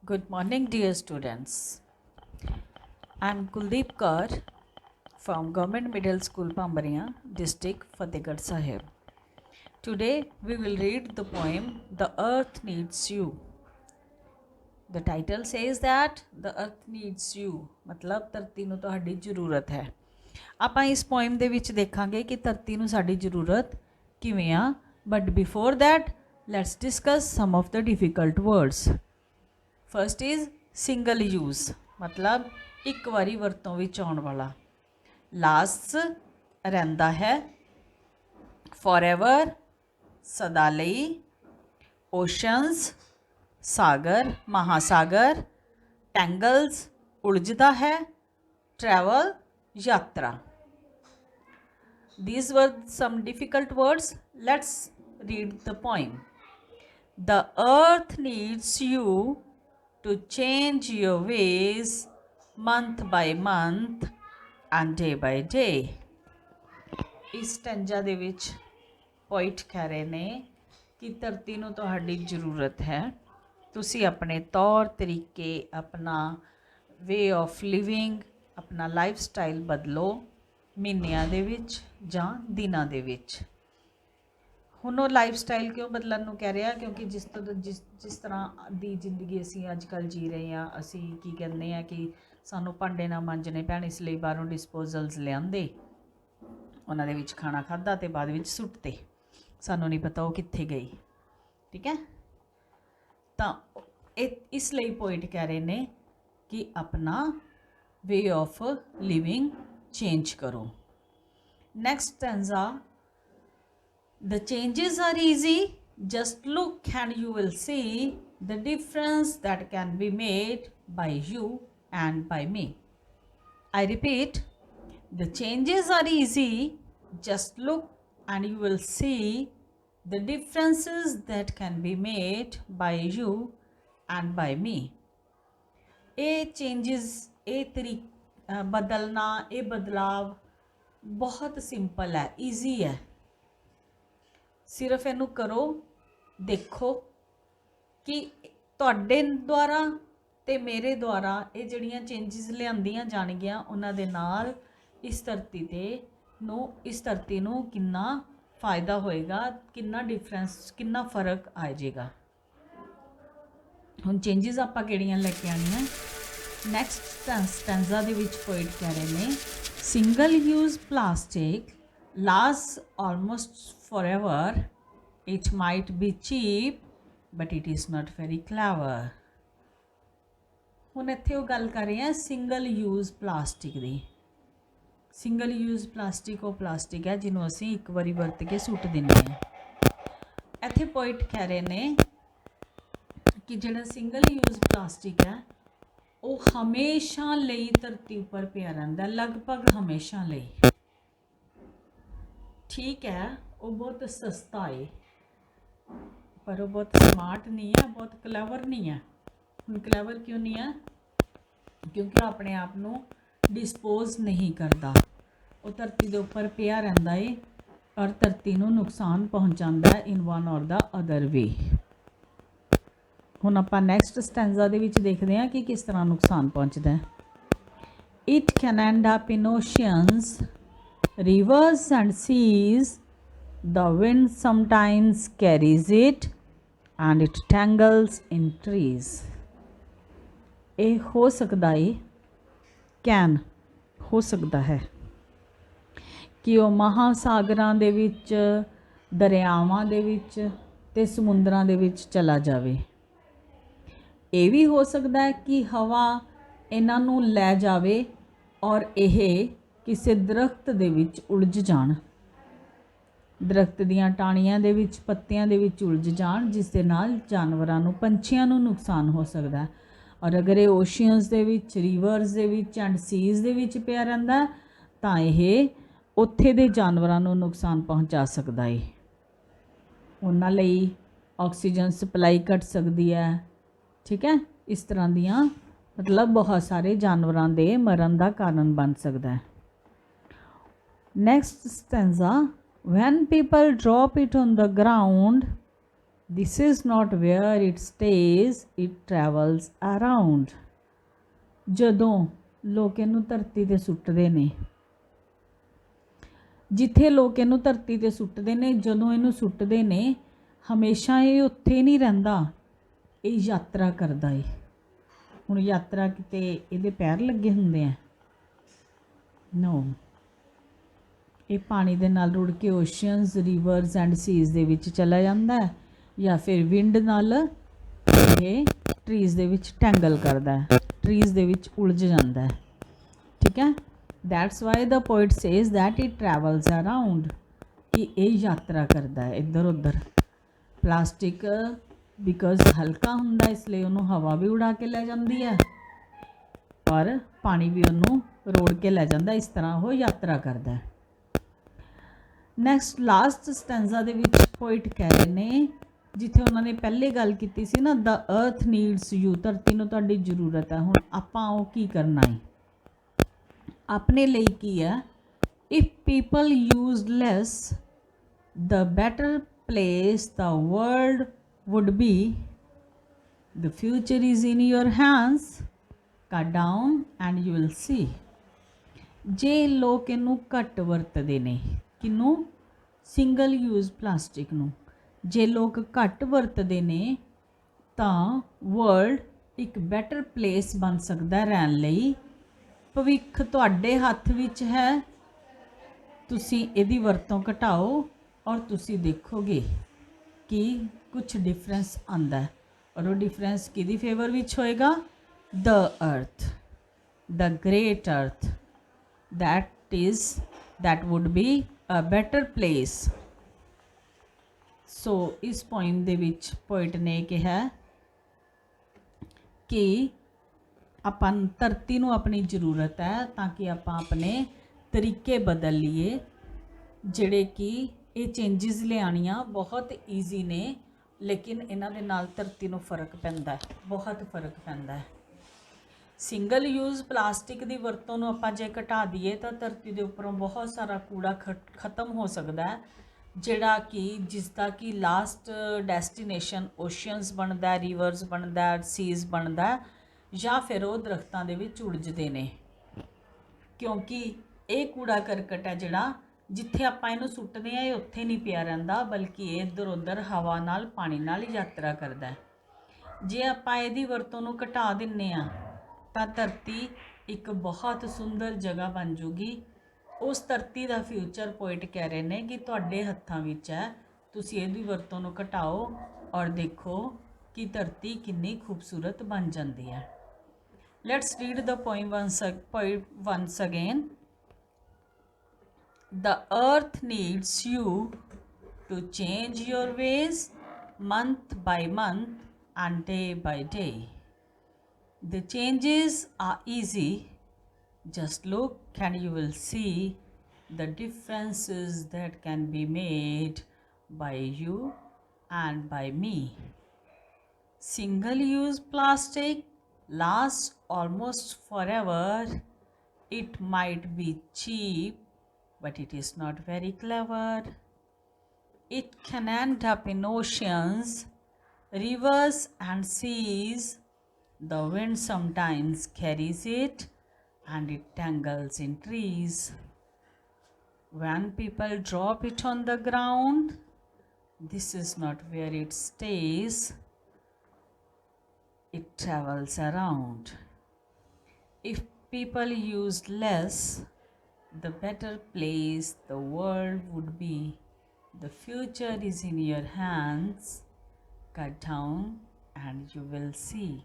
Good morning, dear students. I am Kuldeep Kaur from Government Middle School, Pambariya, District Fatehgarh Sahib. Today we will read the poem The Earth Needs You. The title says that the earth needs you, मतलब ਧਰਤੀ ਨੂੰ ਤੁਹਾਡੀ ਜ਼ਰੂਰਤ ਹੈ। ਆਪਾਂ ਇਸ poem ਦੇ ਵਿੱਚ ਦੇਖਾਂਗੇ ਕਿ ਧਰਤੀ ਨੂੰ ਸਾਡੀ ਜ਼ਰੂਰਤ ਕਿਵੇਂ ਆ, but before that let's discuss some of the difficult words. First is single use, मतलब एक बारी वरतों विच आउण वाला। लास्ट रहिंदा है, फॉरएवर सदा लई, ओशंस सागर महासागर, टैंगल्स उलझदा है, ट्रैवल यात्रा। These were some difficult words. Let's read the poem. The earth needs you to change your ways month by month and day by day. ਇਸ ਸਟੈਂਜਾ ਦੇ ਵਿੱਚ ਪੋਇਟ ਕਹਿ ਰਹੇ ਨੇ ਕਿ ਧਰਤੀ ਨੂੰ ਤੁਹਾਡੀ ਜ਼ਰੂਰਤ ਹੈ। ਤੁਸੀਂ ਆਪਣੇ ਤੌਰ ਤਰੀਕੇ, ਆਪਣਾ ਵੇ ਆਫ ਲਿਵਿੰਗ, ਆਪਣਾ ਲਾਈਫ ਸਟਾਈਲ ਬਦਲੋ ਮਹੀਨਿਆਂ ਦੇ ਵਿੱਚ ਜਾਂ ਦਿਨਾਂ ਦੇ ਵਿੱਚ। ਹੁਣ ਉਹ ਲਾਈਫ ਸਟਾਈਲ ਕਿਉਂ ਬਦਲਣ ਨੂੰ ਕਹਿ ਰਿਹਾ, ਕਿਉਂਕਿ ਜਿਸ ਤਰ੍ਹਾਂ ਦੀ ਜ਼ਿੰਦਗੀ ਅਸੀਂ ਅੱਜ ਕੱਲ੍ਹ ਜੀ ਰਹੇ ਹਾਂ, ਅਸੀਂ ਕੀ ਕਹਿੰਦੇ ਹਾਂ ਕਿ ਸਾਨੂੰ ਭਾਂਡੇ ਨਾ ਮਾਂਜਣੇ ਪੈਣ, ਇਸ ਲਈ ਬਾਹਰੋਂ ਡਿਸਪੋਜ਼ਲਸ ਲਿਆਂਦੇ, ਉਹਨਾਂ ਦੇ ਵਿੱਚ ਖਾਣਾ ਖਾਧਾ ਅਤੇ ਬਾਅਦ ਵਿੱਚ ਸੁੱਟਤੇ, ਸਾਨੂੰ ਨਹੀਂ ਪਤਾ ਉਹ ਕਿੱਥੇ ਗਈ। ਠੀਕ ਹੈ, ਤਾਂ ਇਸ ਲਈ ਪੋਇਟ ਕਹਿ ਰਹੇ ਨੇ ਕਿ ਆਪਣਾ ਵੇ ਆਫ ਲਿਵਿੰਗ ਚੇਂਜ ਕਰੋ। Next stanza, the changes are easy, just look and you will see the difference that can be made by you and by me. I repeat, the changes are easy, just look and you will see the differences that can be made by you and by me. ਇਹ changes, ਇਹ ਬਦਲਣਾ, ਇਹ ਬਦਲਾਵ ਬਹੁਤ simple ਹੈ, easy ਹੈ। ਸਿਰਫ ਇਹਨੂੰ ਕਰੋ, ਦੇਖੋ ਕਿ ਤੁਹਾਡੇ ਦੁਆਰਾ ਅਤੇ ਮੇਰੇ ਦੁਆਰਾ ਇਹ ਜਿਹੜੀਆਂ ਚੇਂਜਿਸ ਲਿਆਂਦੀਆਂ ਜਾਣਗੀਆਂ, ਉਹਨਾਂ ਦੇ ਨਾਲ ਇਸ ਧਰਤੀ ਨੂੰ ਕਿੰਨਾ ਫਾਇਦਾ ਹੋਏਗਾ, ਕਿੰਨਾ ਡਿਫਰੈਂਸ, ਕਿੰਨਾ ਫਰਕ ਆ ਜਾਏਗਾ। ਹੁਣ ਚੇਂਜਿਸ ਆਪਾਂ ਕਿਹੜੀਆਂ ਲੈ ਕੇ ਆਉਣੀਆਂ। ਨੈਕਸਟ ਸਟੈਂਜ਼ਾ ਦੇ ਵਿੱਚ ਪੋਇਟ ਕਹਿ ਰਹੇ ਨੇ, single use plastic lasts almost forever. It might be cheap, but it is not very clever. ਹੁਣ ਇੱਥੇ ਉਹ ਗੱਲ ਕਰ ਰਹੇ ਹਾਂ ਸਿੰਗਲ ਯੂਜ਼ ਪਲਾਸਟਿਕ ਦੀ। ਸਿੰਗਲ ਯੂਜ਼ ਪਲਾਸਟਿਕ ਉਹ ਪਲਾਸਟਿਕ ਹੈ ਜਿਹਨੂੰ ਅਸੀਂ ਇੱਕ ਵਾਰੀ ਵਰਤ ਕੇ ਸੁੱਟ ਦਿੰਦੇ ਹਾਂ। ਇੱਥੇ ਪੋਇਟ ਕਹਿ ਰਹੇ ਨੇ ਕਿ ਜਿਹੜਾ ਸਿੰਗਲ ਯੂਜ਼ ਪਲਾਸਟਿਕ ਹੈ ਉਹ ਹਮੇਸ਼ਾ ਲਈ ਧਰਤੀ ਉੱਪਰ ਪਿਆ ਰਹਿੰਦਾ, ਲਗਭਗ ਹਮੇਸ਼ਾ ਲਈ। ठीक है, वो बहुत सस्ता है पर वो बहुत स्मार्ट नहीं है, बहुत क्लेवर नहीं है। ਹੁਣ क्लेवर क्यों नहीं है? क्योंकि अपने आप ਨੂੰ डिस्पोज नहीं करता, वो धरती के उपर पिया रहता है और धरती ਨੂੰ नुकसान पहुँचाता है इन वन और द अदर वे। ਹੁਣ ਆਪਾਂ ਨੈਕਸਟ ਸਟੈਂਜ਼ਾ ਦੇ ਵਿੱਚ ਦੇਖਦੇ ਹਾਂ ਕਿ ਕਿਸ ਤਰ੍ਹਾਂ ਨੁਕਸਾਨ ਪਹੁੰਚਦਾ ਹੈ। It can and up in oceans, rivers and seas, the wind sometimes carries it and it tangles in trees. ਇਹ ਹੋ ਸਕਦਾ ਹੈ, ਕੈਨ ਹੋ ਸਕਦਾ ਹੈ ਕਿ ਉਹ ਮਹਾਸਾਗਰਾਂ ਦੇ ਵਿੱਚ, ਦਰਿਆਵਾਂ ਦੇ ਵਿੱਚ ਅਤੇ ਸਮੁੰਦਰਾਂ ਦੇ ਵਿੱਚ ਚਲਾ ਜਾਵੇ। ਇਹ ਵੀ ਹੋ ਸਕਦਾ ਹੈ ਕਿ ਹਵਾ ਇਹਨਾਂ ਨੂੰ ਲੈ ਜਾਵੇ ਔਰ ਇਹ ਕਿਸੇ ਦਰਖਤ ਦੇ ਵਿੱਚ ਉਲਝ ਜਾਣ, ਦਰਖਤ ਦੀਆਂ ਟਾਹਣੀਆਂ ਦੇ ਵਿੱਚ, ਪੱਤਿਆਂ ਦੇ ਵਿੱਚ ਉਲਝ ਜਾਣ, ਜਿਸ ਦੇ ਨਾਲ ਜਾਨਵਰਾਂ ਨੂੰ, ਪੰਛੀਆਂ ਨੂੰ ਨੁਕਸਾਨ ਹੋ ਸਕਦਾ। ਔਰ ਅਗਰ ਇਹ ਓਸ਼ੀਅਨਸ ਦੇ ਵਿੱਚ, ਰਿਵਰਸ ਦੇ ਵਿੱਚ ਐਂਡ ਸੀਜ਼ ਦੇ ਵਿੱਚ ਪਿਆ ਰਹਿੰਦਾ ਤਾਂ ਇਹ ਉੱਥੇ ਦੇ ਜਾਨਵਰਾਂ ਨੂੰ ਨੁਕਸਾਨ ਪਹੁੰਚਾ ਸਕਦਾ ਹੈ। ਉਹਨਾਂ ਲਈ ਆਕਸੀਜਨ ਸਪਲਾਈ ਘੱਟ ਸਕਦੀ ਹੈ। ਠੀਕ ਹੈ, ਇਸ ਤਰ੍ਹਾਂ ਦੀਆਂ ਮਤਲਬ ਬਹੁਤ ਸਾਰੇ ਜਾਨਵਰਾਂ ਦੇ ਮਰਨ ਦਾ ਕਾਰਨ ਬਣ ਸਕਦਾ ਹੈ। Next stanza, when people drop it on the ground, This is not where it stays, it travels around. ਜਦੋਂ ਲੋਕ ਇਹਨੂੰ ਧਰਤੀ ਤੇ ਸੁੱਟਦੇ ਨੇ, ਜਿੱਥੇ ਲੋਕ ਇਹਨੂੰ ਧਰਤੀ ਤੇ ਸੁੱਟਦੇ ਨੇ, ਜਦੋਂ ਇਹਨੂੰ ਸੁੱਟਦੇ ਨੇ, ਹਮੇਸ਼ਾ ਇਹ ਉੱਥੇ ਨਹੀਂ ਰਹਿੰਦਾ, ਇਹ ਯਾਤਰਾ ਕਰਦਾ ਏ। ਹੁਣ ਯਾਤਰਾ ਕਿਤੇ ਇਹਦੇ ਪੈਰ ਲੱਗੇ ਹੁੰਦੇ ਆ? ਨੋ, ਇਹ ਪਾਣੀ ਦੇ ਨਾਲ ਰੁੜ ਕੇ ਓਸ਼ੀਅਨਸ, ਰਿਵਰਸ ਐਂਡ ਸੀਜ਼ ਦੇ ਵਿੱਚ ਚਲਾ ਜਾਂਦਾ ਹੈ, ਜਾਂ ਫਿਰ ਵਿੰਡ ਨਾਲ ਇਹ ਟਰੀਜ਼ ਦੇ ਵਿੱਚ ਟੈਂਗਲ ਕਰਦਾ ਹੈ, ਟਰੀਜ਼ ਦੇ ਵਿੱਚ ਉਲਝ ਜਾਂਦਾ ਹੈ। ਠੀਕ ਹੈ, that's why the poet says that it travels around, ਕਿ ਇਹ ਯਾਤਰਾ ਕਰਦਾ ਹੈ ਇੱਧਰ ਉੱਧਰ। ਪਲਾਸਟਿਕ ਬਿਕੋਜ਼ ਹਲਕਾ ਹੁੰਦਾ, ਇਸ ਲਈ ਉਹਨੂੰ ਹਵਾ ਵੀ ਉਡਾ ਕੇ ਲੈ ਜਾਂਦੀ ਹੈ ਔਰ ਪਾਣੀ ਵੀ ਉਹਨੂੰ ਰੋੜ ਕੇ ਲੈ ਜਾਂਦਾ, ਇਸ ਤਰ੍ਹਾਂ ਉਹ ਯਾਤਰਾ ਕਰਦਾ ਹੈ। ਨੈਕਸਟ ਲਾਸਟ ਸਟੈਂਜ਼ਾ ਦੇ ਵਿੱਚ ਪੋਇਟ ਕਹਿ ਰਹੇ ਨੇ, ਜਿੱਥੇ ਉਹਨਾਂ ਨੇ ਪਹਿਲੇ ਗੱਲ ਕੀਤੀ ਸੀ ਨਾ, ਦ ਅਰਥ ਨੀਡਸ ਯੂ, ਧਰਤੀ ਨੂੰ ਤੁਹਾਡੀ ਜ਼ਰੂਰਤ ਹੈ। ਹੁਣ ਆਪਾਂ ਉਹ ਕੀ ਕਰਨਾ ਹੈ, ਆਪਣੇ ਲਈ ਕੀ ਹੈ? If people use less, the better place the world would be, the future is in your hands, cut down and you will see। ਜੇ ਲੋਕ ਇਹਨੂੰ ਘੱਟ ਵਰਤਦੇ ਨੇ, ਕਿਨੂੰ? ਸਿੰਗਲ ਯੂਜ਼ ਪਲਾਸਟਿਕ ਨੂੰ। ਜੇ ਲੋਕ ਘੱਟ ਵਰਤਦੇ ਨੇ ਤਾਂ ਵਰਲਡ ਇੱਕ ਬੈਟਰ ਪਲੇਸ ਬਣ ਸਕਦਾ ਰਹਿਣ ਲਈ। ਭਵਿੱਖ ਤੁਹਾਡੇ ਹੱਥ ਵਿੱਚ ਹੈ, ਤੁਸੀਂ ਇਹਦੀ ਵਰਤੋਂ ਘਟਾਓ ਔਰ ਤੁਸੀਂ ਦੇਖੋਗੇ ਕਿ ਕੁਝ ਡਿਫਰੈਂਸ ਆਉਂਦਾ ਹੈ, ਔਰ ਉਹ ਡਿਫਰੈਂਸ ਕਿਹਦੀ ਫੇਵਰ ਵਿੱਚ ਹੋਏਗਾ? ਦ ਅਰਥ, ਦ ਗ੍ਰੇਟ ਅਰਥ, that would be a better place। ਸੋ ਇਸ ਪੋਇਮ ਦੇ ਵਿੱਚ ਪੋਇਟ ਨੇ ਕਿਹਾ ਕਿ ਆਪਾਂ ਧਰਤੀ ਨੂੰ ਆਪਣੀ ਜ਼ਰੂਰਤ ਹੈ ਤਾਂ ਕਿ ਆਪਾਂ ਆਪਣੇ ਤਰੀਕੇ ਬਦਲ ਲਈਏ, ਜਿਹੜੇ ਕਿ ਇਹ ਚੇਂਜਿਸ ਲਿਆਉਣੀਆਂ ਬਹੁਤ ਈਜ਼ੀ ਨੇ, ਲੇਕਿਨ ਇਹਨਾਂ ਦੇ ਨਾਲ ਧਰਤੀ ਨੂੰ ਫਰਕ ਪੈਂਦਾ, ਬਹੁਤ ਫਰਕ ਪੈਂਦਾ ਹੈ। ਸਿੰਗਲ ਯੂਜ਼ ਪਲਾਸਟਿਕ ਦੀ ਵਰਤੋਂ ਨੂੰ ਆਪਾਂ ਜੇ ਘਟਾ ਦਈਏ ਤਾਂ ਧਰਤੀ ਦੇ ਉੱਪਰੋਂ ਬਹੁਤ ਸਾਰਾ ਕੂੜਾ ਖਤਮ ਹੋ ਸਕਦਾ ਹੈ, ਜਿਹੜਾ ਕਿ ਜਿਸ ਦਾ ਕਿ ਲਾਸਟ ਡੈਸਟੀਨੇਸ਼ਨ ਓਸ਼ੀਅਨਸ ਬਣਦਾ, ਰਿਵਰਸ ਬਣਦਾ, ਸੀਜ਼ ਬਣਦਾ, ਜਾਂ ਫਿਰ ਉਹ ਦਰਖਤਾਂ ਦੇ ਵਿੱਚ ਉਲਝਦੇ ਨੇ। ਕਿਉਂਕਿ ਇਹ ਕੂੜਾ ਕਰਕਟ ਹੈ ਜਿਹੜਾ, ਜਿੱਥੇ ਆਪਾਂ ਇਹਨੂੰ ਸੁੱਟਦੇ ਹਾਂ ਇਹ ਉੱਥੇ ਨਹੀਂ ਪਿਆ ਰਹਿੰਦਾ, ਬਲਕਿ ਇਹ ਇੱਧਰ ਉੱਧਰ ਹਵਾ ਨਾਲ, ਪਾਣੀ ਨਾਲ ਯਾਤਰਾ ਕਰਦਾ ਹੈ। ਜੇ ਆਪਾਂ ਇਹਦੀ ਵਰਤੋਂ ਨੂੰ ਘਟਾ ਦਿੰਦੇ ਹਾਂ ਤਾਂ ਧਰਤੀ ਇੱਕ ਬਹੁਤ ਸੁੰਦਰ ਜਗ੍ਹਾ ਬਣ ਜੂਗੀ। ਉਸ ਧਰਤੀ ਦਾ ਫਿਊਚਰ ਪੋਇਟ ਕਹਿ ਰਹੇ ਨੇ ਕਿ ਤੁਹਾਡੇ ਹੱਥਾਂ ਵਿੱਚ ਹੈ, ਤੁਸੀਂ ਇਹਦੀ ਵਰਤੋਂ ਨੂੰ ਘਟਾਓ ਔਰ ਦੇਖੋ ਕਿ ਧਰਤੀ ਕਿੰਨੀ ਖੂਬਸੂਰਤ ਬਣ ਜਾਂਦੀ ਹੈ। Let's read the poem once again। The earth needs you to change your ways month by month and day by day. The changes are easy. Just look and you will see the differences that can be made by you and by me. Single-use plastic lasts almost forever. It might be cheap, but it is not very clever. It can end up in oceans, rivers and seas. The wind sometimes carries it and it tangles in trees. When people drop it on the ground, this is not where it stays. It travels around. If people used less, the better place the world would be. The future is in your hands. Cut down and you will see.